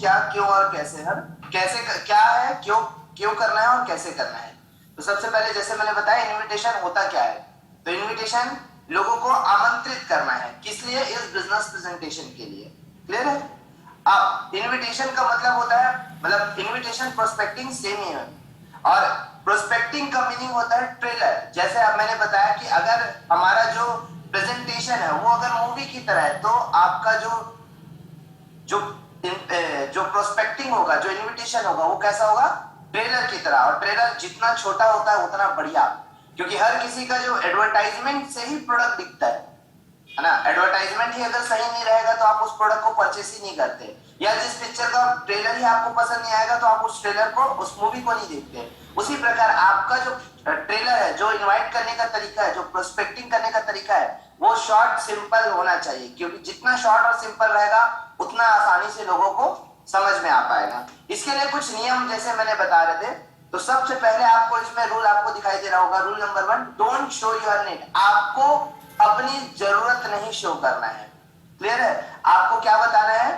क्या, क्यों और कैसे है। क्या है, क्यों क्यों करना है और कैसे करना है। तो सबसे पहले जैसे मैंने बताया इनविटेशन होता क्या है। तो इनविटेशन लोगों को आमंत्रित करना है, किस लिए, इस बिजनेस प्रेजेंटेशन के लिए। क्लियर है। अब इनविटेशन का मतलब होता है, मतलब इनविटेशन प्रोस्पेक्टिंग सेम ही है, और प्रोस्पेक्टिंग का मीनिंग होता है ट्रेलर। जैसे अब मैंने बताया कि अगर हमारा जो प्रेजेंटेशन है वो अगर मूवी की तरह है, तो आपका जो जो जो प्रोस्पेक्टिंग होगा, जो इनविटेशन होगा, वो कैसा होगा, ट्रेलर की तरह। और ट्रेलर जितना छोटा होता है उतना बढ़िया, क्योंकि हर किसी का जो एडवर्टाइजमेंट से ही प्रोडक्ट दिखता है ना। एडवर्टाइजमेंट ही अगर सही नहीं रहेगा तो आप उस प्रोडक्ट को परचेस ही नहीं करते, या जिस पिक्चर का ट्रेलर ही आपको पसंद नहीं आएगा तो आप उस ट्रेलर को, उस मूवी को नहीं देखते। उसी प्रकार आपका जो ट्रेलर है, जो इनवाइट करने का तरीका है, जो प्रोस्पेक्टिंग करने का तरीका है, वो शॉर्ट सिंपल होना चाहिए, क्योंकि जितना शॉर्ट और सिंपल रहेगा उतना आसानी से लोगों को समझ में आ पाएगा। इसके लिए कुछ नियम जैसे मैंने बता रहे थे। तो सबसे पहले आपको इसमें रूल आपको दिखाई दे रहा होगा, rule number 1, don't show your need. आपको अपनी जरूरत नहीं शो करना है। क्लियर है। आपको क्या बताना है,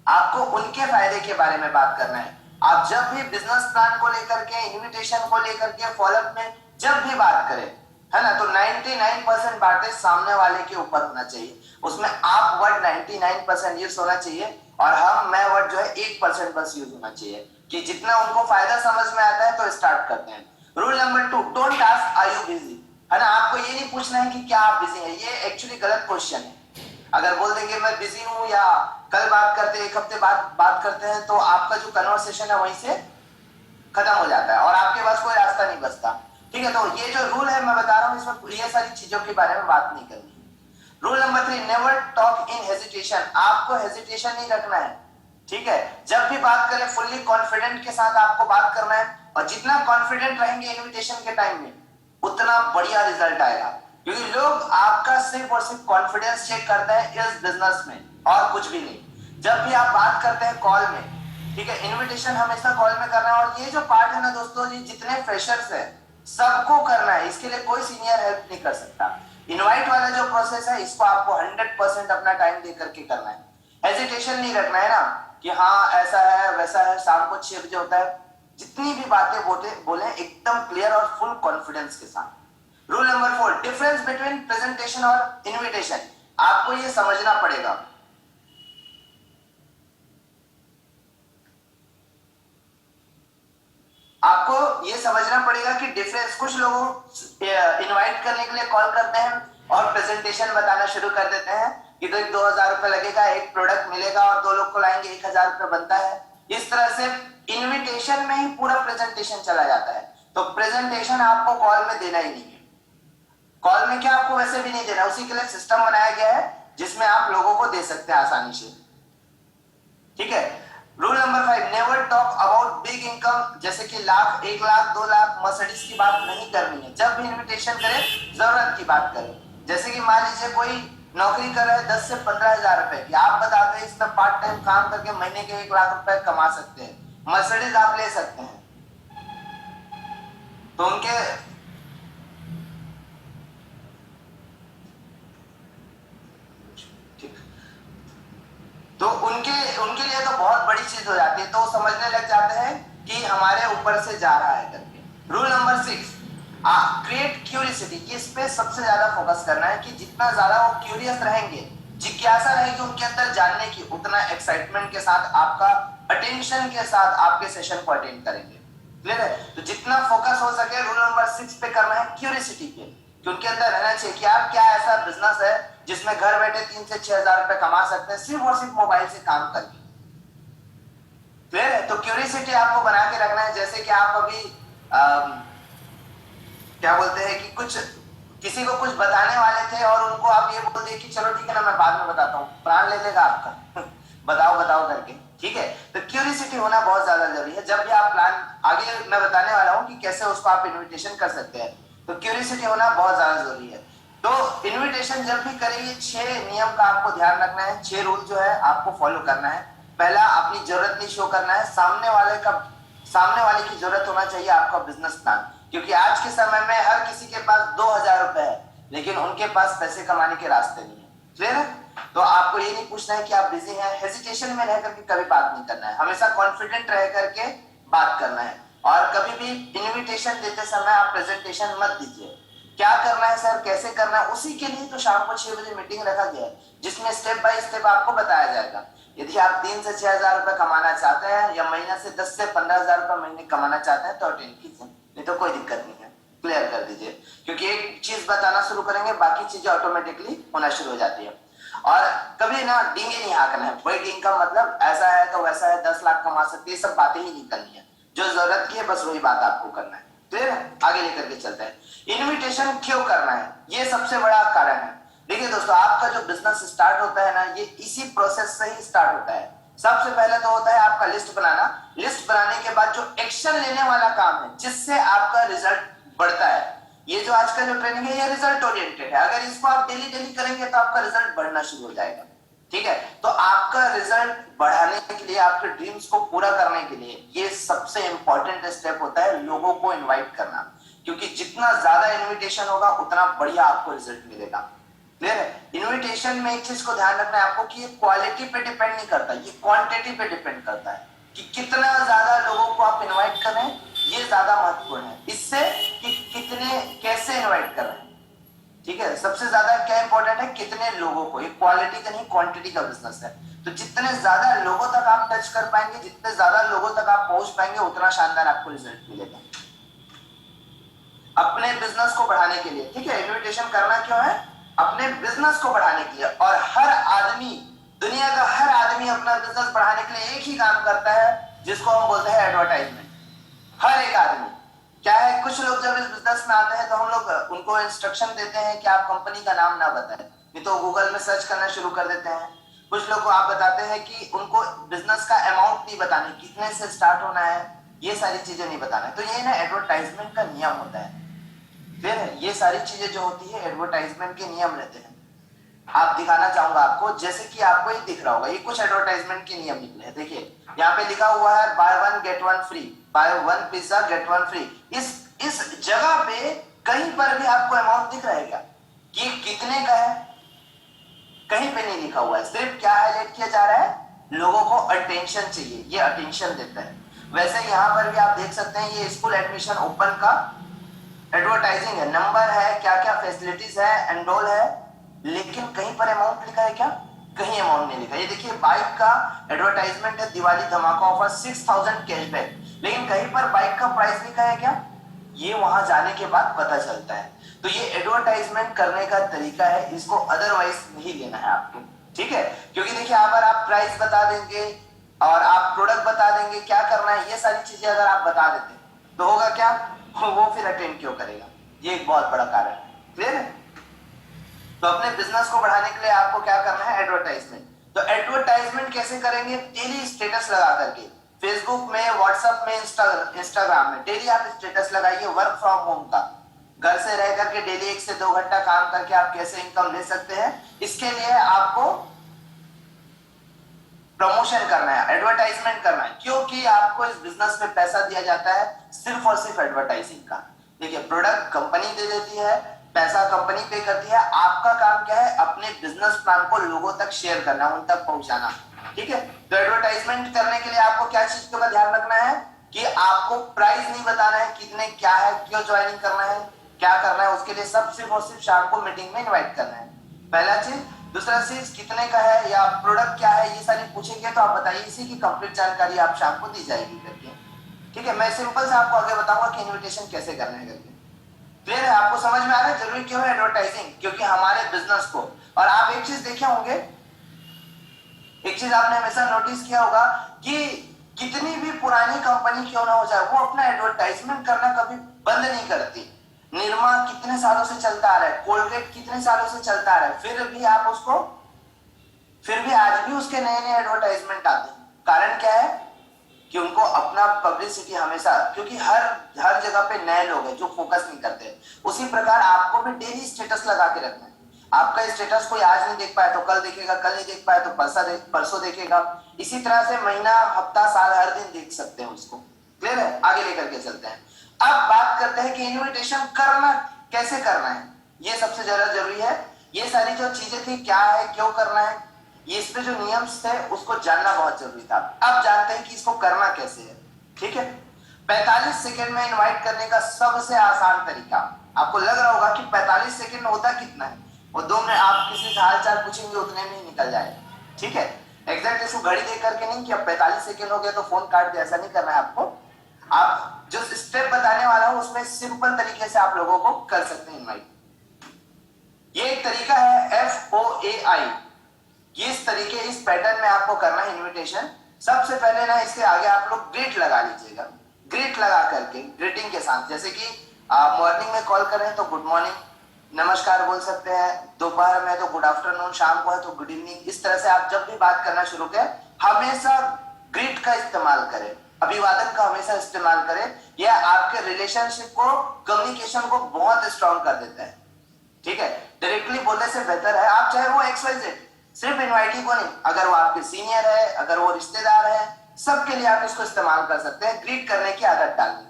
आपको उनके फायदे के बारे में बात करना है। आप जब भी बिजनेस प्लान को लेकर के, इन्विटेशन को लेकर के, फॉलोअप में जब भी बात करें, है ना, तो 99% बातें सामने वाले के ऊपर होना चाहिए। उसमें आप वर्ड 99% यूज होना चाहिए, और मैं वर्ड जो है 1% बस यूज होना चाहिए, कि जितना उनको फायदा समझ में आता है। तो स्टार्ट करते हैं। Rule number 2, don't ask are you busy. है ना, आपको ये नहीं पूछना है कि क्या आप बिजी हैं। ये एक्चुअली गलत क्वेश्चन है। अगर बोल देंगे मैं बिजी हूं, या कल बात करते, एक हफ्ते बाद बात करते हैं, तो आपका जो कन्वर्सेशन है वहीं से खत्म हो जाता है और आपके पास कोई रास्ता नहीं बचता। ठीक है। तो ये जो रूल है मैं बता रहा हूं, इसमें ये सारी चीजों के बारे में बात नहीं करनी। Rule number 3, never talk in hesitation. आपको हेजिटेशन नहीं रखना है। ठीक है। जब भी बात करें फुल्ली कॉन्फिडेंट के साथ आपको बात करना है, और जितना कॉन्फिडेंट रहेंगे इन्विटेशन के टाइम में, उतना बढ़िया रिजल्ट आएगा। क्योंकि लोग आपका सिर्फ और सिर्फ कॉन्फिडेंस चेक करते हैं इस बिजनेस में, और कुछ भी नहीं। जब भी आप बात करते हैं कॉल में, ठीक है, इनविटेशन हमेशा कॉल में करना है। और ये जो पार्ट है ना दोस्तों, ये जितने फ्रेशर्स है सबको करना है, इसके लिए कोई सीनियर हेल्प नहीं कर सकता। इनवाइट वाला जो प्रोसेस है, इसको आपको 100% अपना टाइम दे करके करना है। हेजिटेशन नहीं रखना है ना, कि हाँ ऐसा है वैसा है, शाम को 6 बजे होता है। जितनी भी बातें बोले एकदम क्लियर और फुल कॉन्फिडेंस के साथ। Rule number 4, difference between presentation और इनविटेशन। आपको ये समझना पड़ेगा, आपको ये समझना पड़ेगा कि डिफरेंस, कुछ लोगों इनवाइट करने के लिए कॉल करते हैं और प्रेजेंटेशन बताना शुरू कर देते हैं कि तो 2000 रुपए लगेगा, एक प्रोडक्ट मिलेगा और 2 लोग को लाएंगे, 1000 रुपए बनता है। इस तरह से इनविटेशन में ही पूरा प्रेजेंटेशन चला जाता है। तो प्रेजेंटेशन आपको कॉल में देना ही नहीं है। कॉल में क्या आपको वैसे भी नहीं देना, उसी के लिए सिस्टम बनाया गया है जिसमें आप लोगों को दे सकते हैं आसानी से। ठीक है। Rule number 5, never talk about big income, जैसे कि लाख, 1 लाख, 2 लाख, मर्सिडीज की बात नहीं करनी है। जब भी इनविटेशन करें जरूरत की बात करें। जैसे कि मान लीजिए कोई नौकरी कर रहा है 10 से 15 हजार रुपए की, आप बताते हैं इसमें पार्ट टाइम काम करके महीने के 1 लाख रुपए कमा सकते हैं, मर्सिडीज आप ले सकते हैं। तो उनके उनके लिए तो बहुत बड़ी चीज हो जाती है, तो समझने लग जाते हैं कि हमारे ऊपर से जा रहा है करके। Rule number 6, create curiosity. इस पे सबसे ज्यादा फोकस करना है कि जितना ज्यादा वो क्यूरियस रहेंगे, जिज्ञासा रहेगी उनके अंदर जानने की, उतना एक्साइटमेंट के साथ, आपका अटेंशन के साथ आपके सेशन को अटेंड करेंगे। क्लियर है। तो जितना फोकस हो सके रूल नंबर 6 पे करना है, क्यूरियोसिटी पे, कि उनके अंदर रहना चाहिए कि यार क्या ऐसा बिजनेस है जिसमें घर बैठे 3 से 6 हजार रुपए कमा सकते हैं सिर्फ और सिर्फ मोबाइल से काम करके। क्लियर है। तो क्यूरियोसिटी आपको बना के रखना है। जैसे कि आप अभी क्या बोलते हैं कि कुछ किसी को कुछ बताने वाले थे और उनको आप ये बोल दिए कि चलो ठीक है ना, मैं बाद में बताता हूँ, प्राण ले लेगा आपका बताओ बताओ करके। ठीक है। तो क्यूरियोसिटी होना बहुत ज्यादा जरूरी है। जब भी आप प्लान, आगे मैं बताने वाला हूँ कि कैसे उसको आप इन्विटेशन कर सकते हैं, तो क्यूरियोसिटी होना बहुत ज्यादा जरूरी है। तो इन्विटेशन जब भी करेंगे 6 नियम का आपको ध्यान रखना है, 6 रूल जो है आपको फॉलो करना है। पहला, अपनी जरूरत नहीं शो करना है, सामने वाले की जरूरत होना चाहिए आपका बिजनेस प्लान। क्योंकि आज के समय में हर किसी के पास 2000 रुपए है, लेकिन उनके पास पैसे कमाने के रास्ते नहीं है। क्लियर है। तो आपको ये नहीं पूछना है कि आप बिजी हैं, हेजिटेशन में रह करके कभी बात नहीं करना है, हमेशा कॉन्फिडेंट रह करके बात करना है। और कभी भी इनविटेशन देते समय आप प्रेजेंटेशन मत दीजिए। क्या करना है सर, कैसे करना है, उसी के लिए तो शाम को 6 बजे मीटिंग रखा गया है, जिसमें स्टेप बाय स्टेप आपको बताया जाएगा। यदि आप 3 से 6 हजार रुपए कमाना चाहते हैं या महीना से 10 से 15 हजार रुपए महीने कमाना चाहते हैं तो अटेंड कीजिए, नहीं तो कोई दिक्कत नहीं है, क्लियर कर दीजिए। क्योंकि एक चीज बताना शुरू करेंगे बाकी चीजें ऑटोमेटिकली होना शुरू हो जाती है। और कभी ना डींगे नहीं हाँकना है, वही डींग का मतलब ऐसा है तो वैसा है, 10 लाख कमा सकते हैं, सब बातें ही नहीं करनी है, जो जरूरत की है बस वही बात आपको करना है, क्लियर है। आगे लेकर के चलते हैं, इनविटेशन क्यों करना है, ये सबसे बड़ा कारण है। देखिए दोस्तों, आपका जो बिजनेस स्टार्ट होता है ना, ये इसी प्रोसेस से ही स्टार्ट होता है। सबसे पहले तो होता है आपका लिस्ट बनाना, लिस्ट बनाने के बाद जो एक्शन लेने वाला काम है जिससे आपका रिजल्ट बढ़ता है। ये जो आज का जो ट्रेनिंग है ये रिजल्ट ओरिएंटेड है, अगर इसको आप डेली डेली करेंगे तो आपका रिजल्ट बढ़ना शुरू हो जाएगा, ठीक है। तो आपका रिजल्ट बढ़ाने के लिए, आपके ड्रीम्स को पूरा करने के लिए ये सबसे इंपॉर्टेंट स्टेप होता है लोगों को इनवाइट करना, क्योंकि जितना ज्यादा इनविटेशन होगा उतना बढ़िया आपको रिजल्ट मिलेगा, क्लियर है। इनविटेशन में एक चीज को ध्यान रखना है आपको कि ये क्वालिटी पे डिपेंड नहीं करता, ये क्वांटिटी पे डिपेंड करता है कि कितना ज्यादा लोगों को आप इनवाइट कर रहे हैं, ये ज्यादा महत्वपूर्ण है इससे कि कितने कैसे इनवाइट कर रहे हैं, ठीक है। सबसे ज्यादा क्या इंपॉर्टेंट है, कितने लोगों को, ये क्वालिटी का नहीं क्वांटिटी का बिजनेस है। तो जितने ज्यादा लोगों तक आप टच कर पाएंगे, जितने ज्यादा लोगों तक आप पहुंच पाएंगे, उतना शानदार आपको रिजल्ट मिलेगा अपने बिजनेस को बढ़ाने के लिए, ठीक है। इन्विटेशन करना क्यों है, अपने बिजनेस को बढ़ाने के लिए। और हर आदमी, दुनिया का हर आदमी अपना बिजनेस बढ़ाने के लिए एक ही काम करता है जिसको हम बोलते हैं एडवर्टाइजमेंट। हर एक आदमी क्या है, कुछ लोग जब इस बिजनेस में आते हैं तो हम लोग उनको इंस्ट्रक्शन देते हैं कि आप कंपनी का नाम ना बताएं, नहीं तो गूगल में सर्च करना शुरू कर देते हैं। कुछ लोग को आप बताते हैं कि उनको बिजनेस का अमाउंट नहीं बताने, कितने से स्टार्ट होना है, ये सारी चीजें नहीं बताना। तो ये ना एडवर्टाइजमेंट का नियम होता है, फिर ये सारी चीजें जो होती है एडवर्टाइजमेंट के नियम रहते हैं। आप दिखाना चाहूंगा आपको, जैसे कि आपको ये दिख रहा होगा, ये कुछ एडवर्टाइजमेंट के नियम निकले हैं। देखिए यहाँ पे लिखा हुआ है by one get one free, by one pizza get one free. इस जगह पे कहीं पर भी आपको अमाउंट दिख रहा है क्या, कि कितने का है, कहीं पे नहीं लिखा हुआ है। सिर्फ क्या हाईलाइट किया जा रहा है, लोगों को अटेंशन चाहिए, ये अटेंशन देता है। वैसे यहाँ पर भी आप देख सकते हैं, ये स्कूल एडमिशन ओपन का एडवर्टाइजिंग है, नंबर है, क्या क्या फैसिलिटीज है, एनरोल है, लेकिन कहीं पर अमाउंट लिखा है क्या, कहीं अमाउंट नहीं लिखा। ये देखिए बाइक का एडवर्टाइजमेंट है, दिवाली धमाका ऑफर 6000 कैशबैक, लेकिन कहीं पर बाइक का प्राइस लिखा है क्या, ये वहां जाने के बाद पता चलता है। तो ये एडवर्टाइजमेंट करने का तरीका है, इसको अदरवाइज नहीं लेना है आपको, ठीक है। क्योंकि देखिए अगर आप प्राइस बता देंगे और आप प्रोडक्ट बता देंगे क्या करना है, ये सारी चीजें अगर आप बता देते तो होगा क्या, वो फिर अटेंड क्यों करेगा, ये एक बहुत बड़ा कारण है, क्लियर है। तो अपने बिजनेस को बढ़ाने के लिए आपको क्या करना है, एडवर्टाइजमेंट। तो एडवर्टाइजमेंट कैसे करेंगे, डेली स्टेटस लगा करके, फेसबुक में, व्हाट्सएप में, इंस्टाग्राम में डेली आप स्टेटस लगाइए वर्क फ्रॉम होम का। घर से रह करके डेली 1 से 2 घंटा काम करके आप कैसे इनकम ले सकते हैं, इसके लिए आपको प्रमोशन करना है, एडवर्टाइजमेंट करना है, क्योंकि आपको इस बिजनेस में पैसा दिया जाता है सिर्फ और सिर्फ एडवर्टाइजिंग का। देखिए प्रोडक्ट कंपनी दे देती है, पैसा कंपनी पे करती है, आपका काम क्या है, अपने बिजनेस प्लान को लोगों तक शेयर करना, उन तक पहुंचाना, ठीक है। तो एडवर्टाइजमेंट करने के लिए आपको क्या चीज का ध्यान रखना है कि आपको प्राइस नहीं बताना है, कितने क्या है, क्यों ज्वाइनिंग करना है, क्या करना है, उसके लिए सब सिर्फ और सिर्फ शाम को मीटिंग में इन्वाइट करना है, पहला चीज। दूसरा चीज कितने का है या प्रोडक्ट क्या है, ये सारी पूछेंगे तो आप बताइए, इसी की कंप्लीट जानकारी आप शाम को दी जाएगी करके, ठीक है। मैं सिंपल से आपको आगे बताऊंगा कि इनविटेशन कैसे करना है करके, क्लियर है। आपको समझ में आ रहा है जरूरी क्यों है एडवर्टाइजिंग, क्योंकि हमारे बिजनेस को। और आप एक चीज देखे होंगे, एक चीज आपने हमेशा नोटिस किया होगा कि कितनी भी पुरानी कंपनी क्यों ना हो जाए, वो अपना एडवर्टाइजमेंट करना कभी बंद नहीं करती। निरमा कितने सालों से चलता आ रहा है, कोलगेट कितने सालों से चलता आ रहा है, फिर भी आज भी उसके नए नए एडवर्टाइजमेंट आते हैं। कारण क्या है कि उनको अपना पब्लिसिटी हमेशा, क्योंकि हर हर जगह पे नए लोग हैं जो फोकस नहीं करते। उसी प्रकार आपको भी डेली स्टेटस लगा के रखना है। आपका स्टेटस कोई आज नहीं देख पाया तो कल देखेगा, कल नहीं देख पाया तो परसों देखेगा। इसी तरह से महीना, हफ्ता, साल, हर दिन देख सकते हैं उसको, क्लियर है। आगे लेकर के चलते हैं। अब बात करते हैं कि इनविटेशन करना कैसे करना है, ये सबसे ज्यादा जरूरी है। ये सारी जो चीजें थी, क्या है, क्यों करना है, ये इस पे जो नियम थे उसको जानना बहुत जरूरी था। अब जानते हैं कि इसको करना कैसे है। ठीक है, 45 सेकंड में इनवाइट करने का सबसे आसान तरीका, आपको लग रहा होगा कि 45 सेकंड में होता कितना है, वो 2 मिनट आप किसी से हाल चाल पूछेंगे उतने में ही निकल जाएगा। ठीक है, एग्जैक्ट इसको घड़ी देख करके नहीं कि अब 45 सेकंड हो गया तो फोन काट दे, ऐसा नहीं करना है आपको। आप जो स्टेप बताने वाला हूं उसमें सिंपल तरीके से आप लोगों को कर सकते हैं इनवाइट। ये एक तरीका है FOAI, ये इस तरीके, इस पैटर्न में आपको करना है इनविटेशन। सबसे पहले ना इसके आगे आप लोग ग्रीट लगा लीजिएगा, ग्रीट लगा करके ग्रीटिंग के साथ, जैसे कि आप मॉर्निंग में कॉल कर रहे हैं तो गुड मॉर्निंग, नमस्कार बोल सकते हैं, दोपहर में तो गुड आफ्टरनून, शाम को है तो गुड इवनिंग। इस तरह से आप जब भी बात करना शुरू करें हमेशा ग्रीट का इस्तेमाल करें, अभिवादन का हमेशा इस्तेमाल करें। यह आपके रिलेशनशिप को, कम्युनिकेशन को बहुत स्ट्रॉन्ग कर देता है। ठीक है, डायरेक्टली बोलने से बेहतर है आप चाहे वो XYZ, सिर्फ इनवाइटी को नहीं, अगर वो आपके सीनियर है, अगर वो रिश्तेदार है, सबके लिए आप इसको इस्तेमाल कर सकते हैं। ग्रीट करने की आदत डालनी,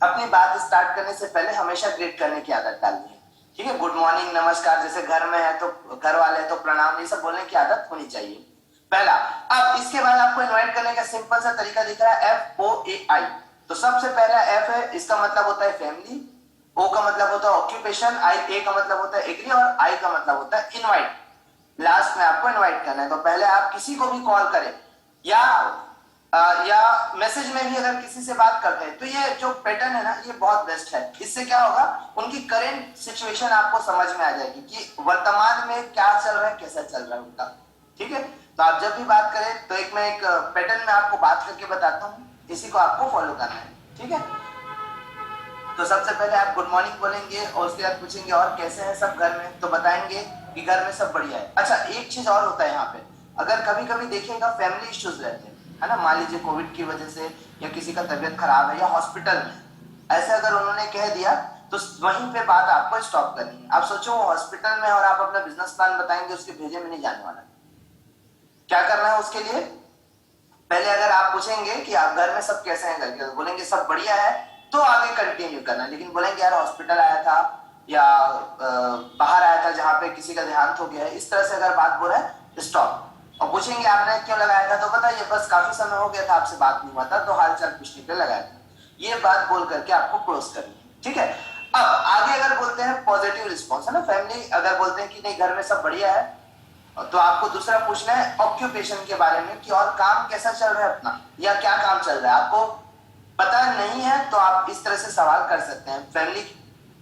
अपनी बात स्टार्ट करने से पहले हमेशा ग्रीट करने की आदत डालनी है। ठीक है, गुड मॉर्निंग, नमस्कार, जैसे घर में है तो घर वाले हैं तो प्रणाम, ये सब बोलने की आदत होनी चाहिए पहला। अब इसके बाद आपको इनवाइट करने का सिंपल सा तरीका दिख रहा है FOAI। तो सबसे पहला F है, इसका मतलब होता है फैमिली, O का मतलब होता है ऑक्यूपेशन, A का मतलब होता है एग्री, और I का मतलब होता है इनवाइट। लास्ट में आपको इनवाइट करना है। तो पहले आप किसी को भी कॉल करें या मैसेज में भी अगर किसी से बात करते हैं तो ये जो पैटर्न है ना, ये बहुत बेस्ट है। इससे क्या होगा, उनकी करंट सिचुएशन आपको समझ में आ जाएगी कि वर्तमान में क्या चल रहा है, कैसा चल रहा है उनका। ठीक है, तो आप जब भी बात करें तो मैं एक पैटर्न में आपको बात करके बताता हूँ, इसी को आपको फॉलो करना है। ठीक है, तो सबसे पहले आप गुड मॉर्निंग बोलेंगे और उसके बाद पूछेंगे और कैसे हैं सब घर में, तो बताएंगे कि घर में सब बढ़िया है। अच्छा, एक चीज और होता है यहाँ पे, अगर कभी कभी देखिएगा फैमिली इश्यूज रहते हैं, है ना, मान लीजिए कोविड की वजह से या किसी का तबियत खराब है या हॉस्पिटल में, ऐसे अगर उन्होंने कह दिया तो वहीं पे बात आपको स्टॉप करनी है। आप सोचो वो हॉस्पिटल में और आप अपना बिजनेस प्लान बताएंगे, उसके भेजे में नहीं जाने वाला। क्या करना है उसके लिए, पहले अगर आप पूछेंगे कि आप घर में सब कैसे हैं, करके बोलेंगे सब बढ़िया है, तो आगे कंटिन्यू करना है। लेकिन बोलेंगे यार हॉस्पिटल आया था या बाहर आया था जहां पे किसी का देहांत हो गया है, इस तरह से अगर बात बोले स्टॉप। और पूछेंगे आपने क्यों लगाया था, तो बताइए बस काफी समय हो गया था आपसे बात नहीं हुआ था तो हाल चाल पूछने के लिए लगाया था। ये बात बोल करके आपको क्लोज करनी है। ठीक है, अब आगे अगर बोलते हैं पॉजिटिव रिस्पॉन्स, है ना, फैमिली अगर बोलते हैं कि नहीं घर में सब बढ़िया है, तो आपको दूसरा पूछना है ऑक्यूपेशन के बारे में कि और काम कैसा चल रहा है अपना, या क्या काम चल रहा है। आपको पता नहीं है तो आप इस तरह से सवाल कर सकते हैं, फैमिली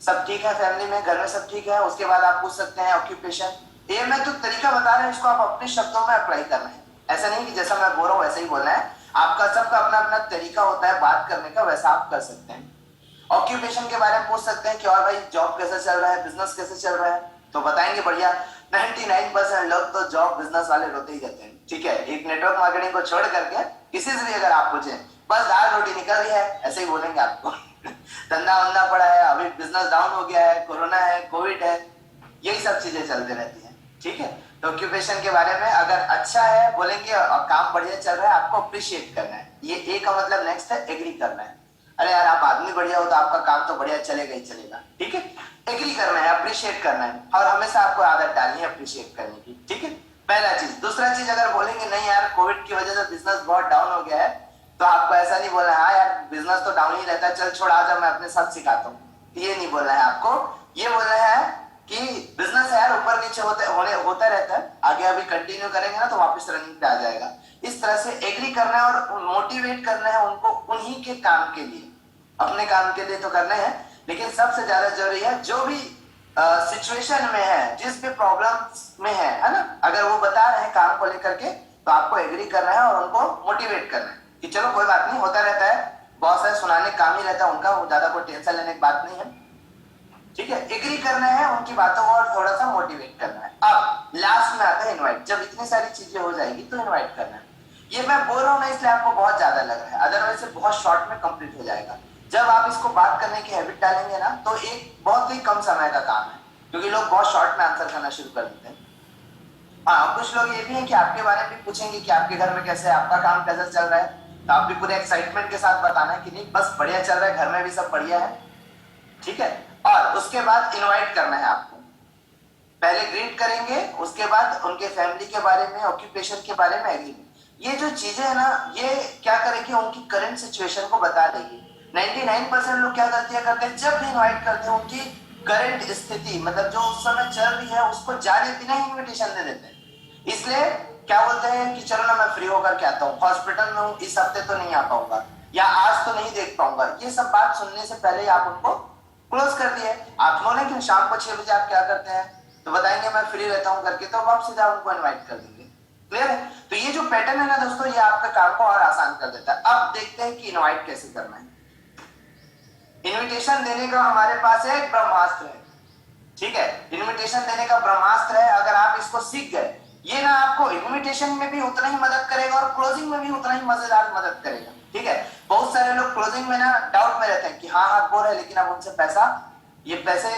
सब ठीक है, फैमिली में घर में सब ठीक है। उसके बाद आप पूछ सकते हैं ऑक्यूपेशन। ये मैं तो तरीका बता रहा हूं, इसको आप अपने शब्दों में अप्लाई करना है। ऐसा नहीं कि जैसा मैं बोल रहा हूं वैसे ही बोलना है, आपका सबका अपना अपना तरीका होता है बात करने का, वैसा आप कर सकते हैं। ऑक्यूपेशन के बारे में पूछ सकते हैं कि और भाई जॉब कैसा चल रहा है, बिजनेस कैसे चल रहा है, तो बताएंगे बढ़िया। 99% लोग तो जॉब बिजनेस वाले रोते ही रहते हैं। ठीक है, एक नेटवर्क मार्केटिंग को छोड़ करके किसी से भी अगर आप पूछें बस दाल रोटी निकल रही है, ऐसे ही बोलेंगे आपको। धंधा वंदा पड़ा है, अभी बिजनेस डाउन हो गया है, कोरोना है, कोविड है, यही सब चीजें चलती रहती हैं। ठीक है, तो ऑक्यूपेशन के बारे में अगर अच्छा है बोलेंगे और काम बढ़िया चल रहा है, आपको अप्रिशिएट करना है। ये ए का मतलब नेक्स्ट है एग्री करना है। अरे यार आप आदमी बढ़िया हो तो आपका काम तो बढ़िया चलेगा ही चलेगा। ठीक है, एग्री करना है, अप्रिशिएट करना है, और हमेशा आपको आदत डालनी है अप्रिशिएट करने की। ठीक है, पहला चीज। दूसरा चीज, अगर बोलेंगे नहीं यार कोविड की वजह से बिजनेस बहुत डाउन हो गया है, तो आपको ऐसा नहीं बोलना है हाँ यार बिजनेस तो डाउन ही रहता है, चल छोड़ आजा मैं अपने साथ सिखाता हूँ, ये नहीं बोलना है आपको। ये बोलना है कि बिजनेस है यार ऊपर नीचे होता रहता है, आगे अभी कंटिन्यू करेंगे ना तो वापस रनिंग पे आ जाएगा। इस तरह से एग्री करना है और मोटिवेट करना है उनको उन्हीं के काम के लिए, अपने काम के लिए तो करना है, लेकिन सबसे ज्यादा जरूरी है जो भी सिचुएशन में है, जिस भी प्रॉब्लम में है ना, अगर वो बता रहे हैं काम को लेकर के तो आपको एग्री करना है और उनको मोटिवेट करना है कि चलो कोई बात नहीं, होता रहता है, बॉस है सुनाने काम ही रहता है उनका, वो ज्यादा कोई टेंशन लेने की बात नहीं है। ठीक है, एग्री करना है उनकी बातों को और थोड़ा सा मोटिवेट करना है। अब लास्ट में आता है इनवाइट। जब इतनी सारी चीजें हो जाएगी तो इनवाइट करना है। ये मैं बोल रहा हूँ ना इसलिए आपको बहुत ज्यादा लग रहा है, अदरवाइज से बहुत शॉर्ट में कंप्लीट हो जाएगा। जब आप इसको बात करने की हैबिट डालेंगे ना तो एक बहुत ही कम समय का काम है, क्योंकि लोग बहुत शॉर्ट में आंसर करना शुरू कर देते हैं। हाँ, कुछ लोग ये भी हैं कि आपके बारे में भी पूछेंगे कि आपके घर में कैसे है, आपका काम कैसा चल रहा है, तो आप भी पूरे एक्साइटमेंट के साथ बताना है कि नहीं बस बढ़िया चल रहा है, घर में भी सब बढ़िया है। ठीक है, और उसके बाद इनवाइट करना है आपको। पहले ग्रीट करेंगे, उसके बाद उनके फैमिली के बारे में, ऑक्यूपेशन के बारे में एग्रीमेंट। ये जो चीजें है ना, ये क्या करेगी, उनकी करंट सिचुएशन को बता देगी। 99% लोग क्या करते हैं, जब भी इनवाइट करते हैं उनकी करंट स्थिति, मतलब जो उस समय चल रही है उसको जाने बिना ही इनविटेशन दे देते हैं। इसलिए क्या बोलते हैं कि चलो ना मैं फ्री होकर के आता हूँ, हॉस्पिटल में हूँ, इस हफ्ते तो नहीं आ पाऊंगा, या आज तो नहीं देख पाऊंगा। ये सब बात सुनने से पहले ही आप उनको क्लोज कर दिए। आप बोले कि शाम को 6 बजे आप क्या करते हैं, तो बताएंगे मैं फ्री रहता हूँ करके, तो आप सीधा उनको इन्वाइट कर देंगे। क्लियर है? तो ये जो पैटर्न है ना दोस्तों, ये आपके काम को और आसान कर देता है। अब देखते हैं कि इनवाइट कैसे करना है। इनविटेशन देने का हमारे पास एक ब्रह्मास्त्र है, ठीक है। इनविटेशन देने का ब्रह्मास्त्र है, अगर आप इसको सीख गए, ये ना आपको इनविटेशन में भी उतना ही मदद करेगा और क्लोजिंग में भी उतना ही मजेदार मदद करेगा, ठीक है। बहुत सारे लोग क्लोजिंग में ना डाउट में रहते हैं कि हाँ हाँ बोल रहे, लेकिन अब उनसे ये पैसे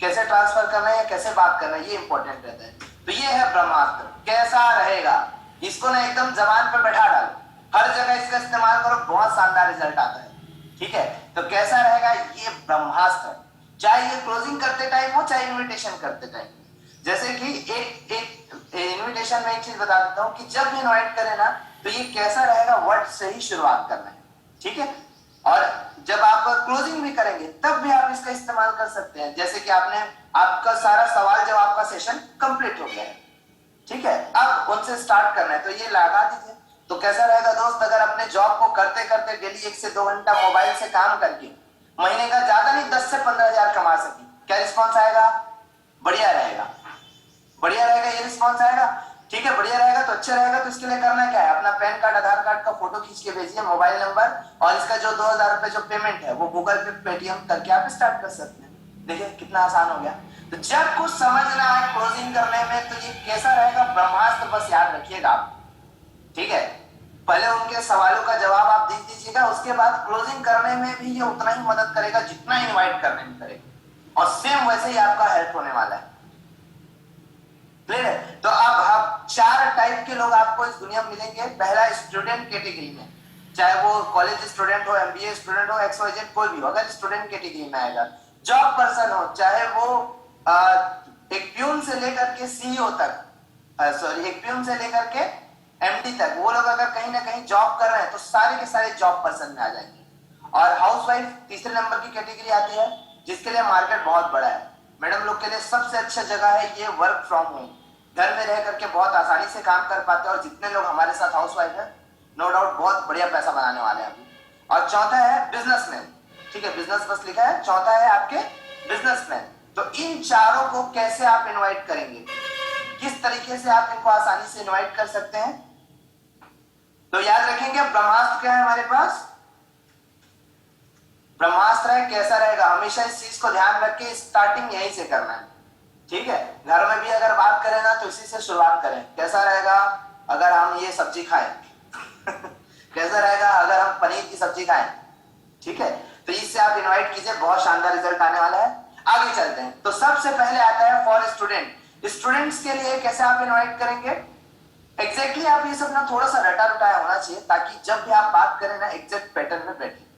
कैसे ट्रांसफर करना है, कैसे बात करना है, ये इंपॉर्टेंट रहता है। तो ये है ब्रह्मास्त्र, कैसा रहेगा, इसको ना एकदम जबान पे बैठा डालो, हर जगह इसका इस्तेमाल करो, बहुत शानदार रिजल्ट आता है, ठीक है। तो कैसा रहेगा ये ब्रह्मास्त्र, चाहे ये क्लोजिंग करते टाइम हो, चाहे इनविटेशन करते टाइम। जैसे कि एक इनविटेशन में एक चीज बता देता हूं कि जब भी इनवाइट करें ना, तो ये कैसा रहेगा, वर्ड से ही शुरुआत करना है, ठीक है। और जब आप क्लोजिंग भी करेंगे तब भी आप इसका इस्तेमाल कर सकते हैं। जैसे कि आपका सारा सवाल जवाब का सेशन कंप्लीट हो गया है, ठीक है, अब उनसे स्टार्ट करना है, तो ये लगा दीजिए। तो कैसा रहेगा दोस्त, अगर अपने जॉब को करते करते डेली 1 से 2 घंटा मोबाइल से काम करके महीने का ज्यादा नहीं 10 से 15,000 कमा सके, क्या रिस्पॉन्स आएगा? बढ़िया रहेगा, बढ़िया रहेगा, ये रिस्पॉन्स आएगा, ठीक है। बढ़िया रहेगा तो अच्छा रहेगा। तो इसके लिए करना क्या है, अपना पैन कार्ड आधार कार्ड का फोटो खींच के भेजिए, मोबाइल नंबर, और इसका जो 2,000 रुपए जो पेमेंट है वो गूगल पे, पेटीएम करके आप स्टार्ट कर सकते हैं। देखिए कितना आसान हो गया। तो जब कुछ समझना है क्लोजिंग करने में, तो ये कैसा रहेगा, ब्रह्मास्त्र, बस याद रखिएगा आप, ठीक है। पहले उनके सवालों का जवाब आप दे दीजिएगा, उसके बाद क्लोजिंग करने में भी ये उतना ही मदद करेगा जितना इनवाइट करने में करेगा, और सेम वैसे ही आपका हेल्प होने वाला है। क्लियर है? तो अब हम 4 टाइप के लोग आपको इस दुनिया में मिलेंगे। पहला स्टूडेंट कैटेगरी में, चाहे वो कॉलेज स्टूडेंट हो, एमबीए स्टूडेंट हो, XYZ कोई भी हो, अगर स्टूडेंट कैटेगरी में आएगा। जॉब पर्सन हो, चाहे वो एक प्यून से लेकर के सीईओ तक, एक प्यून से लेकर के एमडी तक, वो लोग अगर कहीं ना कहीं जॉब कर रहे हैं तो सारे के सारे जॉब पर्सन में आ जाएंगे। और हाउसवाइफ तीसरे नंबर की कैटेगरी आती है, जिसके लिए मार्केट बहुत बड़ा है। मैडम लोग के लिए सबसे अच्छा जगह है ये वर्क फ्रॉम होम, घर में रह करके बहुत आसानी से काम कर पाते हैं। और जितने लोग हमारे साथ हाउसवाइफ है, नो डाउट बहुत बढ़िया पैसा बनाने वाले हैं अभी। और चौथा है बिजनेसमैन, ठीक है, बिजनेस बस लिखा है, चौथा है आपके बिजनेसमैन। तो इन चारों को कैसे आप इनवाइट करेंगे, किस तरीके से आप इनको आसानी से इनवाइट कर सकते हैं, तो याद रखेंगे ब्रह्मास्त्र क्या है हमारे पास, ब्रह्मास्त्र है कैसा रहेगा। हमेशा इस चीज को ध्यान रख के स्टार्टिंग यहीं से करना है, ठीक है। घर में भी अगर बात करें ना तो इसी से शुरुआत करें। कैसा रहेगा अगर हम ये सब्जी खाएं कैसा रहेगा अगर हम पनीर की सब्जी खाएं, ठीक है। तो इससे आप इनवाइट कीजिए, बहुत शानदार रिजल्ट आने वाला है। आगे चलते हैं। तो सबसे पहले आता है फॉर स्टूडेंट। स्टूडेंट्स के लिए कैसे आप इनवाइट करेंगे, एग्जैक्टली आप ये सब ना थोड़ा सा रटा रुटाया होना चाहिए, ताकि जब भी आप बात करें ना एग्जैक्ट पैटर्न में बैठे।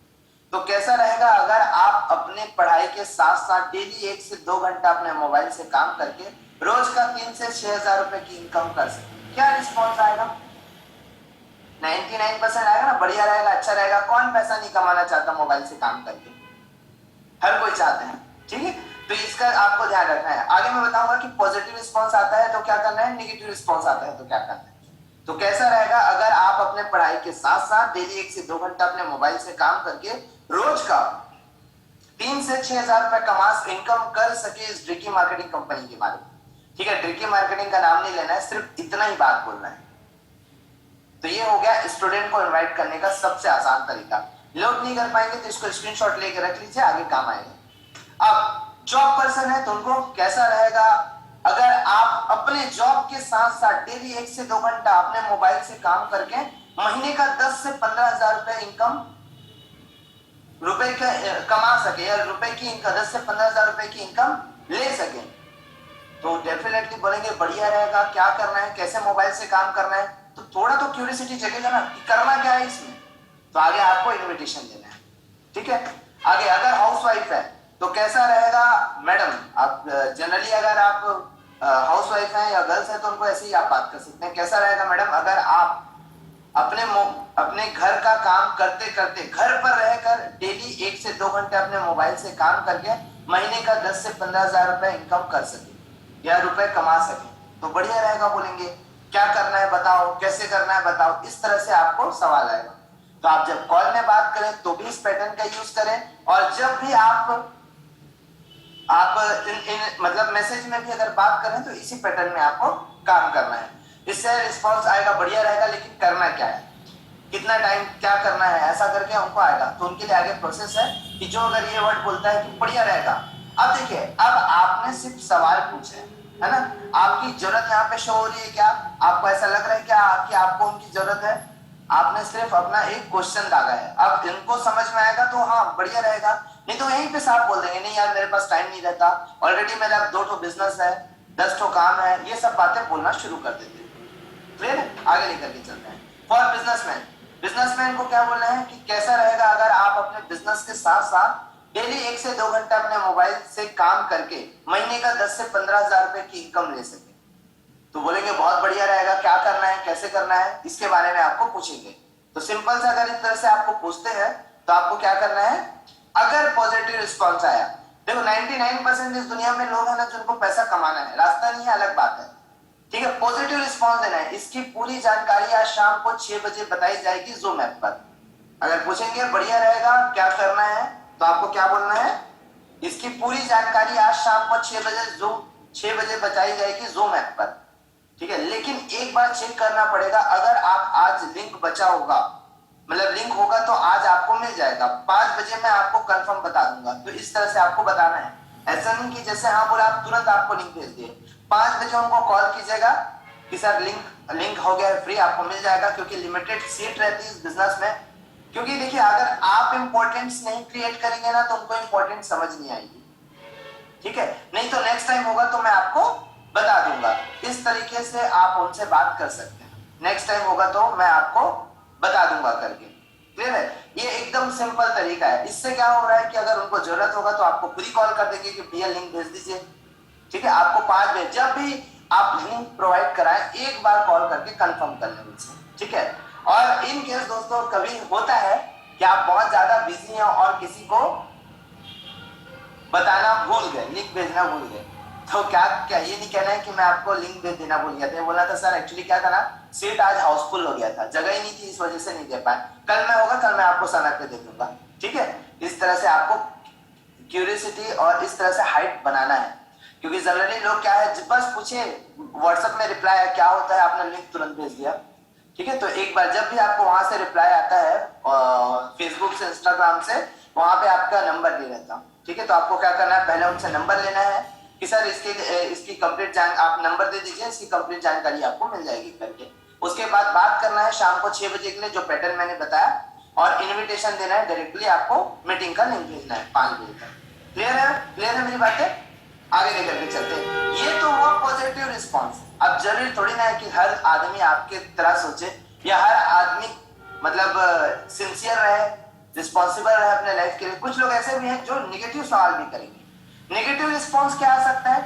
तो कैसा रहेगा अगर आप अपने पढ़ाई के साथ साथ डेली 1 से 2 घंटा अपने मोबाइल से काम करके रोज का 3 से 6,000 रुपए की इनकम कर सके, क्या रिस्पॉन्स आएगा? 99% आएगा ना, बढ़िया रहेगा, अच्छा रहेगा। कौन पैसा नहीं कमाना चाहता मोबाइल से काम करके, हर कोई चाहते हैं, ठीक है। तो इसका आपको ध्यान रखना है। आगे मैं बताऊंगा कि पॉजिटिव रिस्पॉन्स आता है तो क्या करना है, नेगेटिव रिस्पॉन्स आता है तो क्या करना है। तो कैसा रहेगा अगर आप अपने पढ़ाई के साथ साथ डेली 1 से 2 घंटा अपने मोबाइल से काम करके रोज का 3 से 6,000 रुपए कमा इनकम कर सके इस ट्रिकी मार्केटिंग कंपनी के बारे में, ठीक है। ट्रिकी मार्केटिंग का नाम नहीं लेना है, सिर्फ इतना ही बात बोलना है। तो ये हो गया स्टूडेंट को इनवाइट करने का सबसे आसान तरीका। लोग नहीं कर पाएंगे तो इसको स्क्रीनशॉट लेके रख लीजिए, आगे काम आएगा। अब जॉब पर्सन है तो उनको कैसा रहेगा अगर आप अपने जॉब के साथ साथ डेली 1 से 2 घंटा अपने मोबाइल से काम करके महीने का 10 से 15,000 रुपए इनकम कमा सके, या रुपए की 10 से 15,000 रुपए की इनकम ले सके, तो डेफिनेटली बोलेंगे बढ़िया रहेगा। क्या करना है, कैसे मोबाइल से काम करना है, तो थोड़ा तो क्यूरियोसिटी जगेगा ना कि करना क्या है इसमें। तो आगे आपको इन्विटेशन देना है, ठीक है। आगे अगर हाउसवाइफ है तो कैसा रहेगा मैडम, आप जनरली अगर आप हाउस वाइफ है या गर्ल्स है तो उनको ऐसे ही आप बात कर सकते हैं। कैसा रहेगा मैडम, अगर आप अपने घर का काम करते करते घर पर रहकर डेली 1 से 2 घंटे अपने मोबाइल से काम करके महीने का 10 से 15 हजार रुपए इनकम कर सके या रुपए कमा सके तो बढ़िया रहेगा। बोलेंगे क्या करना है बताओ, कैसे करना है बताओ, इस तरह से आपको सवाल आएगा। तो आप जब कॉल में बात करें तो भी इस पैटर्न का यूज करें, और जब भी आप मतलब मैसेज में भी अगर बात करें तो इसी पैटर्न में आपको काम करना है। इससे रिस्पॉन्स आएगा, बढ़िया रहेगा। लेकिन करना क्या है, कितना टाइम क्या करना है, ऐसा करके उनको आएगा। तो उनके लिए आगे प्रोसेस है कि जो अगर ये वर्ड बोलता है कि बढ़िया रहेगा। अब देखिए, अब आपने सिर्फ सवाल पूछे है ना, आपकी जरूरत यहाँ पे शो हो रही है क्या, आपको ऐसा लग रहा है क्या कि आपको उनकी जरूरत है, आपने सिर्फ अपना एक क्वेश्चन दागा है। अब इनको समझ में आएगा तो हाँ बढ़िया रहेगा, नहीं तो यहीं पे साफ बोल देंगे नहीं यार मेरे पास टाइम नहीं रहता, ऑलरेडी मेरा 2 बिजनेस है, 10 काम है, ये सब बातें बोलना शुरू कर देते हैं। क्लियर है, आगे लेकर के चलते हैं। फॉर बिजनेसमैन को क्या बोलना है कि कैसा रहेगा अगर आप अपने बिजनेस के साथ साथ डेली 1 से 2 घंटा अपने मोबाइल से काम करके महीने का 10 से 15 हजार रुपए की इनकम ले सके। तो बोलेंगे बहुत बढ़िया रहेगा, क्या करना है कैसे करना है इसके बारे में आपको पूछेंगे। तो सिंपल से अगर इस तरह से आपको पूछते हैं तो आपको क्या करना है, अगर पॉजिटिव रिस्पॉन्स आया, देखो 99% इस दुनिया में लोग हैं ना जिनको पैसा कमाना है, रास्ता नहीं है अलग बात है, ठीक है, पॉजिटिव रिस्पॉन्स देना है। इसकी पूरी जानकारी आज शाम को 6 बजे बताई जाएगी जूम ऐप पर। अगर पूछेंगे बढ़िया रहेगा क्या करना है तो आपको क्या बोलना है, इसकी पूरी जानकारी आज शाम को 6 बजे बताई जाएगी जूम ऐप पर, ठीक है। लेकिन एक बार चेक करना पड़ेगा, अगर आप आज लिंक बचा होगा, मतलब लिंक होगा तो आज आपको मिल जाएगा। 5 बजे मैं आपको कंफर्म बता दूंगा। तो इस तरह से आपको बताना है, ऐसा नहीं कि जैसे हाँ बोला आप तुरंत आपको लिंक भेज दिए। 5 बजे उनको कॉल कीजिएगा कि सर लिंक हो गया है, फ्री आपको मिल जाएगा, क्योंकि लिमिटेड सीट रहती है इस बिजनेस में। क्योंकि देखिए अगर आप इंपॉर्टेंस नहीं क्रिएट करेंगे ना तो उनको इंपॉर्टेंस समझ नहीं आएगी, ठीक है। नहीं तो नेक्स्ट टाइम होगा तो मैं आपको बता दूंगा। इस तरीके से आप उनसे बात कर सकते हैं, नेक्स्ट टाइम होगा तो मैं आपको बता दूंगा करके। क्लियर है, ये एकदम सिंपल तरीका है। इससे क्या हो रहा है कि अगर उनको जरूरत होगा तो आपको खुद ही कॉल कर देंगे कि भैया लिंक भेज दीजिए, ठीक है। आपको 5 बजे जब भी आप लिंक प्रोवाइड कराएं एक बार कॉल करके कंफर्म कर लें उनसे, ठीक है। और इन केस दोस्तों कभी होता है कि आप बहुत ज्यादा बिजी हैं और किसी को बताना भूल गए, लिंक भेजना भूल गए, तो क्या ये नहीं कहना है कि मैं आपको लिंक भेज देना भूल गया था। बोला था सर एक्चुअली क्या था ना, सीट आज हाउसफुल हो गया था, जगह ही नहीं थी, इस वजह से नहीं दे पाए, कल मैं होगा कल मैं आपको समय पे दे दूंगा, ठीक है। इस तरह से आपको क्यूरियोसिटी और इस तरह से हाइट बनाना है। क्योंकि जनरली लोग क्या है, बस पूछे व्हाट्सएप में रिप्लाई है क्या होता है, आपने लिंक तुरंत भेज दिया, ठीक है। तो एक बार जब भी आपको वहां से रिप्लाई आता है फेसबुक से इंस्टाग्राम से, वहां पे आपका नंबर दे रहता, ठीक है। तो आपको क्या करना है, पहले उनसे नंबर लेना है कि सर इसकी कंप्लीट आप नंबर दे दीजिए, इसकी कंप्लीट जानकारी आपको मिल जाएगी करके। उसके बाद बात करना है शाम को 6 बजे के लिए जो पैटर्न मैंने बताया, और इनविटेशन देना है, डायरेक्टली आपको मीटिंग का लिंक भेजना है 5 बजे तक। क्लियर है मेरी बातें, आगे लेकर के चलते हैं। ये तो हुआ पॉजिटिव रिस्पॉन्स। अब जरूरी थोड़ी ना है कि हर आदमी आपके तरह सोचे या हर आदमी मतलब सिंसियर रहे, रिस्पॉन्सिबल रहे अपने लाइफ के लिए। कुछ लोग ऐसे भी हैं जो निगेटिव सवाल भी करेंगे। निगेटिव रिस्पॉन्स क्या आ सकता है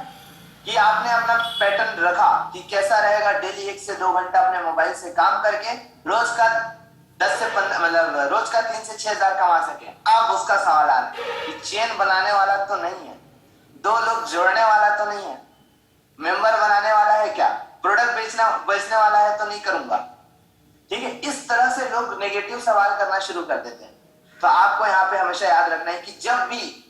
कि आपने अपना पैटर्न रखा कि कैसा रहेगा, डेली 1 से 2 घंटा अपने मोबाइल से काम करके रोज का 10 से 15 मतलब रोज का 3 से 6 हजार कमा सके। अब उसका सवाल आ रहा है कि चेन बनाने वाला तो नहीं है, 2 लोग जोड़ने वाला तो नहीं है, मेंबर बनाने वाला है क्या, प्रोडक्ट बेचने वाला है तो नहीं करूंगा, ठीक है। इस तरह से लोग नेगेटिव सवाल करना शुरू कर देते हैं। तो आपको यहाँ पे हमेशा याद रखना है कि जब भी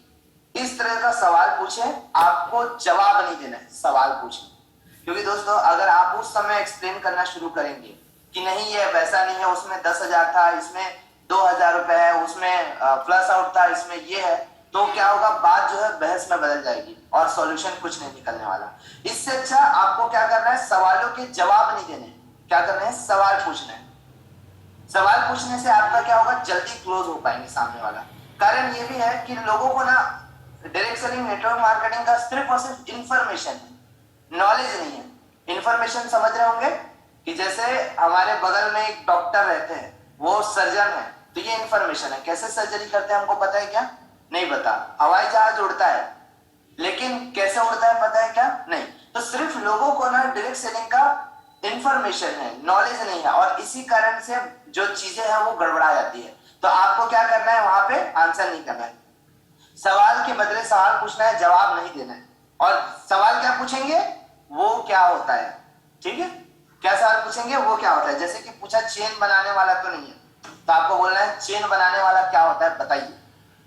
इस तरह का सवाल पूछे आपको जवाब नहीं देना है, सवाल पूछे। क्योंकि दोस्तों अगर आप उस समय एक्सप्लेन करना शुरू करेंगे कि नहीं ये वैसा नहीं है, उसमें 10,000 था, इसमें 2,000 रुपए है, उसमें प्लस आउट था, इसमें ये है, तो क्या होगा, बात जो है बहस में बदल जाएगी और सॉल्यूशन कुछ नहीं निकलने वाला। इससे अच्छा आपको क्या करना है, सवालों के जवाब नहीं देने, क्या करना है, सवाल पूछना है। सवाल पूछने से आपका क्या होगा, जल्दी क्लोज हो पाएंगे सामने वाला। कारण ये भी है कि लोगों को ना डायरेक्ट सेलिंग नेटवर्क मार्केटिंग का सिर्फ और सिर्फ इंफॉर्मेशन है, नॉलेज नहीं है। इंफॉर्मेशन समझ रहे होंगे कि जैसे हमारे बगल में एक डॉक्टर रहते हैं, वो सर्जन है, तो ये इंफॉर्मेशन है। कैसे सर्जरी करते हैं हमको पता है क्या, नहीं पता। हवाई जहाज उड़ता है लेकिन कैसे उड़ता है पता है क्या, नहीं। तो सिर्फ लोगों को ना डायरेक्ट सेलिंग का इंफॉर्मेशन है, नॉलेज नहीं है, और इसी कारण से जो चीजें हैं वो गड़बड़ा जाती है। तो आपको क्या करना है, वहां पे आंसर नहीं करना है, सवाल के बदले सवाल पूछना है, जवाब नहीं देना है। और सवाल क्या पूछेंगे, वो क्या होता है, ठीक है, क्या सवाल पूछेंगे, वो क्या होता है। जैसे कि पूछा चेन बनाने वाला तो नहीं है, तो आपको बोलना है चेन बनाने वाला क्या होता है बताइए।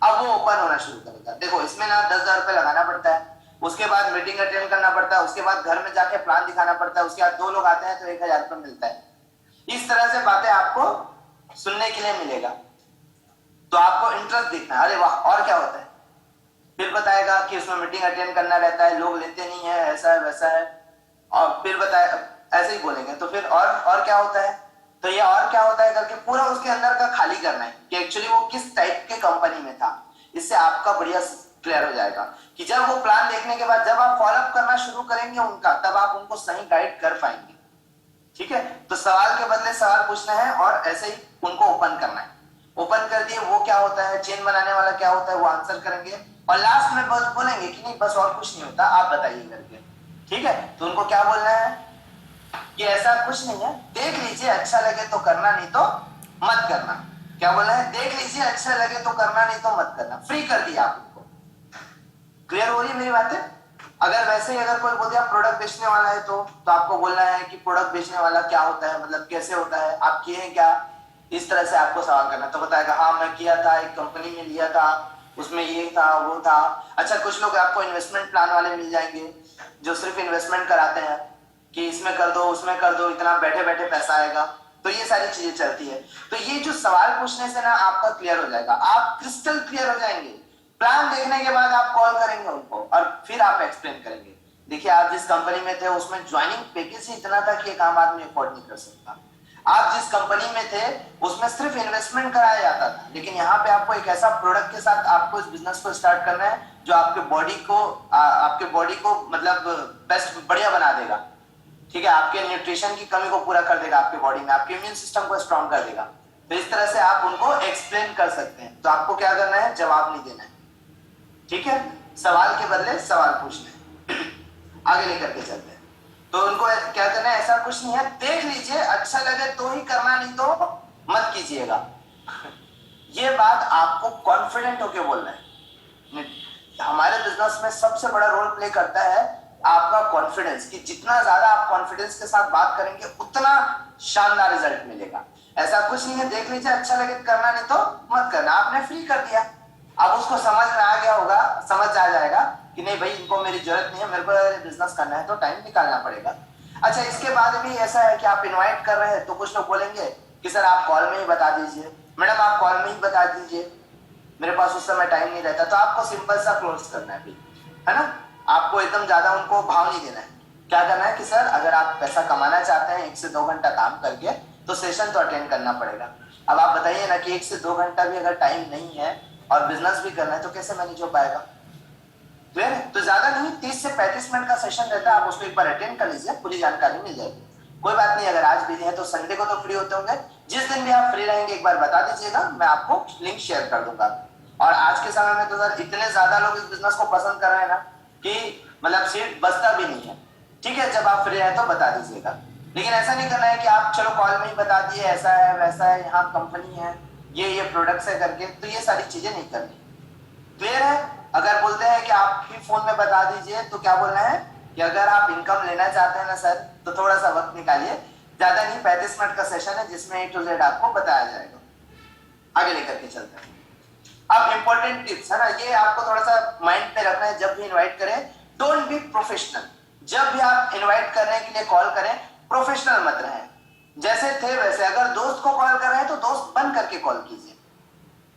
अब वो ओपन होना शुरू करेगा। देखो इसमें ना 10,000 रुपए लगाना पड़ता है, उसके बाद मीटिंग अटेंड करना पड़ता है, उसके बाद घर में जाके प्लान दिखाना पड़ता है, उसके बाद 2 लोग आते हैं तो 1,000 रुपए मिलता है। इस तरह से बातें आपको सुनने के लिए मिलेगा, तो आपको इंटरेस्ट दिखना है, अरे वाह और क्या होता है। फिर बताएगा कि उसमें मीटिंग अटेंड करना रहता है, लोग लेते नहीं है, ऐसा है वैसा है, और फिर बताए ऐसे ही बोलेंगे। तो फिर और क्या होता है, तो ये और क्या होता है करके पूरा उसके अंदर का खाली करना है कि एक्चुअली वो किस टाइप के कंपनी में था। इससे आपका बढ़िया क्लियर हो जाएगा कि जब वो प्लान देखने के बाद जब आप फॉलोअप करना शुरू करेंगे उनका, तब आप उनको सही गाइड कर पाएंगे, ठीक है। तो सवाल के बदले सवाल पूछना है और ऐसे ही उनको ओपन करना है। ओपन कर दिए, वो क्या होता है, चेन बनाने वाला क्या होता है, वो आंसर करेंगे, और लास्ट में बस बोलेंगे कि नहीं बस और कुछ नहीं होता, आप बताइए करके, ठीक है। तो उनको क्या बोलना है कि ऐसा कुछ नहीं है, देख लीजिए अच्छा लगे तो करना, नहीं तो मत करना। क्या बोलना है, देख लीजिए अच्छा लगे तो करना, नहीं तो मत करना। फ्री कर दिया आप उनको। क्लियर हो रही है मेरी बातें। अगर वैसे ही अगर कोई बोल दिया प्रोडक्ट बेचने वाला है तो आपको बोलना है कि प्रोडक्ट बेचने वाला क्या होता है, मतलब कैसे होता है, आप किए हैं क्या, इस तरह से आपको सवाल करना। तो बताएगा हाँ मैं किया था, एक कंपनी में लिया था, उसमें ये था वो था। अच्छा कुछ लोग आपको इन्वेस्टमेंट प्लान वाले मिल जाएंगे जो सिर्फ इन्वेस्टमेंट कराते हैं कि इसमें कर दो उसमें कर दो, इतना बैठे बैठे पैसा आएगा। तो ये सारी चीजें चलती है। तो ये जो सवाल पूछने से ना आपका क्लियर हो जाएगा, आप क्रिस्टल क्लियर हो जाएंगे। प्लान देखने के बाद आप कॉल करेंगे उनको और फिर आप एक्सप्लेन करेंगे। देखिए आप जिस कंपनी में थे उसमें ज्वाइनिंग पैकेज ही इतना था कि एक आम आदमी अफोर्ड नहीं कर सकता। आप जिस कंपनी में थे उसमें सिर्फ इन्वेस्टमेंट कराया जाता था, लेकिन यहाँ पे आपको एक ऐसा प्रोडक्ट के साथ आपको इस बिजनेस को स्टार्ट करना है जो आपके बॉडी को मतलब बेस्ट बढ़िया बना देगा, ठीक है, आपके न्यूट्रिशन की कमी को पूरा कर देगा आपके बॉडी में, आपके इम्यून सिस्टम को स्ट्रॉन्ग कर देगा। तो इस तरह से आप उनको एक्सप्लेन कर सकते हैं। तो आपको क्या करना है, जवाब नहीं देना है, ठीक है, सवाल के बदले सवाल पूछना है। आगे लेकर के चलते हैं। तो उनको क्या करना है, ऐसा कुछ नहीं है, देख लीजिए अच्छा लगे तो ही करना, नहीं तो मत कीजिएगा। ये बात आपको कॉन्फिडेंट होके बोलना है। हमारे बिजनेस में सबसे बड़ा रोल प्ले करता है आपका कॉन्फिडेंस, कि जितना ज्यादा आप कॉन्फिडेंस के साथ बात करेंगे उतना शानदार रिजल्ट मिलेगा। ऐसा कुछ नहीं है, देख लीजिए अच्छा लगे करना, नहीं तो मत करना, आपने फ्री कर दिया। अब उसको समझ में आ गया होगा, समझ आ जाएगा कि नहीं भाई इनको मेरी जरूरत नहीं है, मेरे को बिजनेस करना है तो टाइम निकालना पड़ेगा। अच्छा इसके बाद भी ऐसा है कि आप इनवाइट कर रहे हैं तो कुछ लोग बोलेंगे कि सर आप कॉल में ही बता दीजिए, मैडम आप कॉल में ही बता दीजिए, मेरे पास उस समय टाइम नहीं रहता। तो आपको सिंपल सा क्लोज करना है ना, आपको एकदम ज्यादा उनको भाव नहीं देना है। क्या करना है कि सर अगर आप पैसा कमाना चाहते हैं 1 से 2 घंटा काम करके तो सेशन तो अटेंड करना पड़ेगा। अब आप बताइए ना कि 1 से 2 घंटा भी अगर टाइम नहीं है और बिजनेस भी करना है तो कैसे मैनेज हो पाएगा। क्लियर है। तो ज्यादा नहीं 30 से 35 मिनट का सेशन रहता है, आप उसको एक बार अटेंड कर लीजिए, पूरी जानकारी मिल जाएगी। कोई बात नहीं, अगर आज बिजी है तो संडे को तो फ्री होते होंगे, जिस दिन भी आप फ्री रहेंगे एक बार बता दीजिएगा, मैं आपको लिंक शेयर कर दूंगा। और आज के समय में तो सर इतने ज्यादा लोग इस बिजनेस को पसंद कर रहे हैं ना कि मतलब सीट बचता भी नहीं है। ठीक है, जब आप फ्री है तो बता दीजिएगा, लेकिन ऐसा नहीं करना है कि आप चलो कॉल में ही बता दिए ऐसा है वैसा है, यहाँ कंपनी है, ये प्रोडक्ट्स है करके, तो ये सारी चीजें नहीं करनी। क्लियर है। अगर बोलते हैं कि आप ही फोन में बता दीजिए तो क्या बोलना है कि अगर आप इनकम लेना चाहते हैं ना सर तो थोड़ा सा वक्त निकालिए, ज्यादा नहीं 35 मिनट का सेशन है जिसमें A to Z आपको बताया जाएगा। आगे लेकर के चलते हैं। अब इंपॉर्टेंट टिप्स है ना, ये आपको थोड़ा सा माइंड पे रखना है जब भी इनवाइट करें, डोंट बी प्रोफेशनल। जब भी आप इनवाइट करने के लिए कॉल करें प्रोफेशनल मत रहें, जैसे थे वैसे। अगर दोस्त को कॉल कर रहे हैं तो दोस्त बन करके कॉल कीजिए,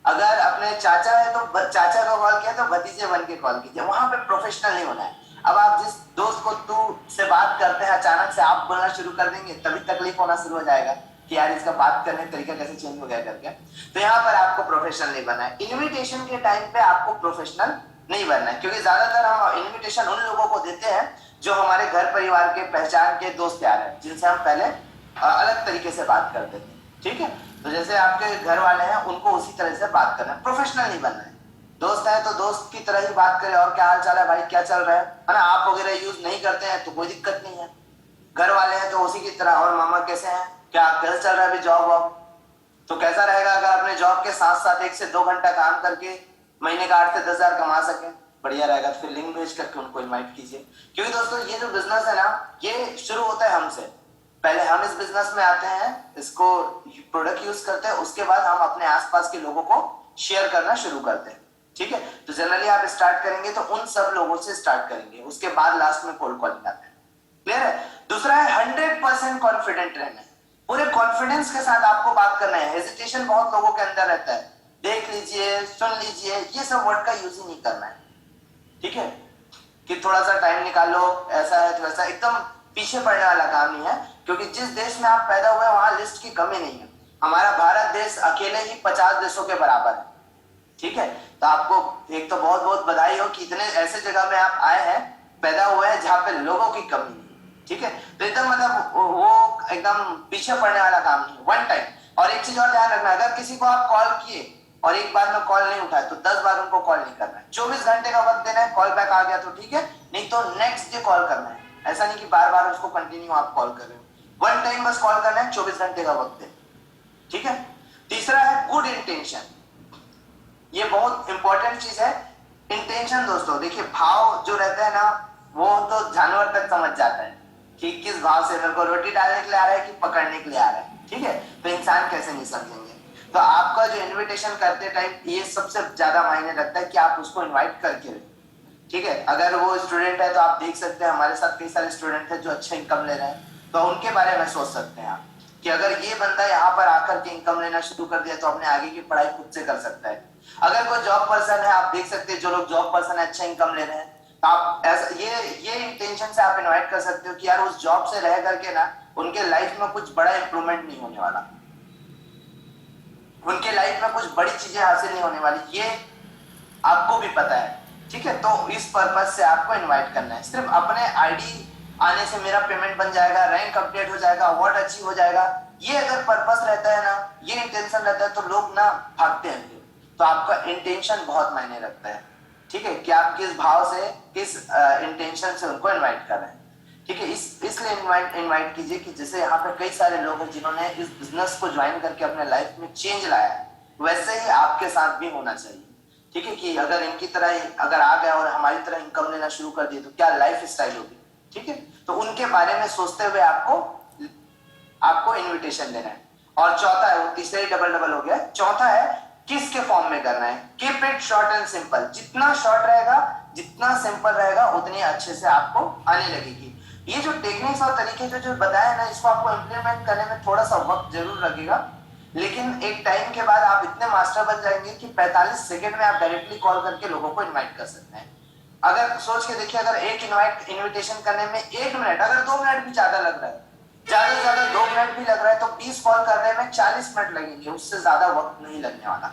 अगर अपने चाचा है तो चाचा को कॉल किया तो भतीजे बन के कॉल कीजिए, वहां पे प्रोफेशनल नहीं होना है। अब आप जिस दोस्त को तू से बात करते हैं अचानक से आप बोलना शुरू कर देंगे तभी तकलीफ होना शुरू हो जाएगा कि यार इसका बात करने का तरीका कैसे चेंज हो गया करके। तो यहाँ पर आपको प्रोफेशनल नहीं बनना है। इन्विटेशन के टाइम पे आपको प्रोफेशनल नहीं बनना है, क्योंकि ज्यादातर हम इन्विटेशन उन लोगों को देते हैं जो हमारे घर परिवार के पहचान के दोस्त यार हैं, जिनसे हम पहले अलग तरीके से बात करते थे। ठीक है, तो जैसे आपके घर वाले हैं उनको उसी तरह से बात करना है, प्रोफेशनल नहीं बनना है। दोस्त है तो दोस्त की तरह ही बात करें, और क्या हाल चाल है भाई, क्या चल रहा है ना। आप वगैरह यूज नहीं करते हैं तो कोई दिक्कत नहीं है। घर वाले हैं तो उसी की तरह, और मामा कैसे हैं, क्या कैसे चल रहा है अभी जॉब वॉब। तो कैसा रहेगा अगर अपने जॉब के साथ साथ 1 से 2 घंटा काम करके महीने का 8 से 10 हजार कमा सके, बढ़िया रहेगा। तो फिर लिंक भेज करके उनको इनवाइट कीजिए। क्योंकि दोस्तों ये जो बिजनेस है ना, ये शुरू होता है हमसे। पहले हम इस बिजनेस में आते हैं, इसको प्रोडक्ट यूज करते हैं, उसके बाद हम अपने आसपास के लोगों को शेयर करना शुरू करते हैं। ठीक है, तो जनरली आप स्टार्ट करेंगे तो उन सब लोगों से स्टार्ट करेंगे, उसके बाद लास्ट में कोल्ड कॉलिंग आता है। क्लियर है। दूसरा है 100% कॉन्फिडेंट रहना है। पूरे कॉन्फिडेंस के साथ आपको बात करना है। हेजिटेशन बहुत लोगों के अंदर रहता है, देख लीजिए, सुन लीजिए, ये सब वर्ड का यूज ही नहीं करना है। ठीक है, कि थोड़ा सा टाइम निकालो, ऐसा है तो वैसा, एकदम पीछे पड़ने वाला काम नहीं है। क्योंकि जिस देश में आप पैदा हुए वहां लिस्ट की कमी नहीं है। हमारा भारत देश अकेले ही 50 देशों के बराबर है। ठीक है, तो आपको एक तो बहुत बहुत बधाई हो कि इतने ऐसे जगह में आप आए हैं, पैदा हुए हैं जहां पे लोगों की कमी नहीं है। ठीक है, तो एकदम मतलब वो एकदम पीछे पड़ने वाला काम नहीं, वन टाइम। और एक चीज और ध्यान रखना, अगर किसी को आप कॉल किए और एक बार में कॉल नहीं उठाए तो 10 बार उनको कॉल नहीं करना है। 24 घंटे का वक्त देना है, कॉल बैक आ गया तो ठीक है, नहीं तो नेक्स्ट डे कॉल करना है। ऐसा नहीं कि बार बार उसको कंटिन्यू आप कॉल कर रहे हो, वन टाइम बस कॉल करना है, 24 घंटे का वक्त है। ठीक है। तीसरा है गुड इंटेंशन। ये बहुत इंपॉर्टेंट चीज है। इंटेंशन दोस्तों देखिए, भाव जो रहता है ना, वो तो जानवर तक समझ जाता है कि किस भाव से मेरे को रोटी डालने के लिए आ रहा है कि पकड़ने के लिए आ रहा है। ठीक है, तो इंसान कैसे नहीं समझेंगे। तो आपका जो इनविटेशन करते टाइम ये सबसे ज्यादा मायने रखता है कि आप उसको इनवाइट करके रहे। ठीक है, अगर वो स्टूडेंट है तो आप देख सकते हैं, हमारे साथ कई सारे स्टूडेंट हैं जो अच्छा इनकम ले रहे हैं, तो उनके बारे में सोच सकते हैं आप कि अगर ये बंदा यहाँ पर आकर के इनकम लेना शुरू कर दिया तो अपने आगे की पढ़ाई खुद से कर सकता है। अगर कोई जॉब पर्सन है, आप देख सकते हैं जो लोग जॉब पर्सन है अच्छा इनकम ले रहे हैं, आप ऐसा ये इंटेंशन से आप इनवाइट कर सकते हो कि यार उस जॉब से रह करके ना उनके लाइफ में कुछ बड़ा इंप्रूवमेंट नहीं होने वाला, उनके लाइफ में कुछ बड़ी चीजें हासिल नहीं होने वाली, ये आपको भी पता है। ठीक है, तो इस पर्पज से आपको इनवाइट करना है। सिर्फ अपने आईडी आने से मेरा पेमेंट बन जाएगा, रैंक अपडेट हो जाएगा, अवार्ड अचीव हो जाएगा, ये अगर पर्पस रहता है ना, ये इंटेंशन रहता है तो लोग ना भागते हैं। तो आपका इंटेंशन बहुत मायने रखता है। ठीक है, कि आप किस भाव से, किस इंटेंशन से उनको इन्वाइट कर रहे हैं। ठीक है, इसलिए इनवाइट कीजिए कि जैसे यहाँ पे कई सारे लोग हैं जिन्होंने इस बिजनेस को ज्वाइन करके अपने लाइफ में चेंज लाया है, वैसे ही आपके साथ भी होना चाहिए। ठीक है, कि अगर इनकी तरह अगर आ गया और हमारी तरह इनकम लेना शुरू कर दिए तो क्या लाइफ स्टाइल होगी। ठीक है, तो उनके बारे में सोचते हुए आपको इनविटेशन देना है। और चौथा है, वो तीसरा ही डबल डबल हो गया, चौथा है किसके फॉर्म में करना है। Keep it short and simple. जितना शॉर्ट रहेगा, जितना सिंपल रहेगा, उतनी अच्छे से आपको आने लगेगी। ये जो टेक्निक्स और तरीके जो बताया ना, इसको आपको इम्प्लीमेंट करने में थोड़ा सा वक्त जरूर लगेगा, लेकिन एक टाइम के बाद आप इतने मास्टर बन जाएंगे कि 45 सेकंड में आप डायरेक्टली कॉल करके लोगों को इनवाइट कर सकते हैं। अगर सोच के देखिए, अगर एक इनविटेशन करने में 1 मिनट, अगर 2 मिनट भी ज्यादा लग रहा है, ज्यादा से ज्यादा 2 मिनट भी लग रहा है, तो 20 कॉल करने में 40 मिनट लगेंगे, उससे ज्यादा वक्त नहीं लगने वाला।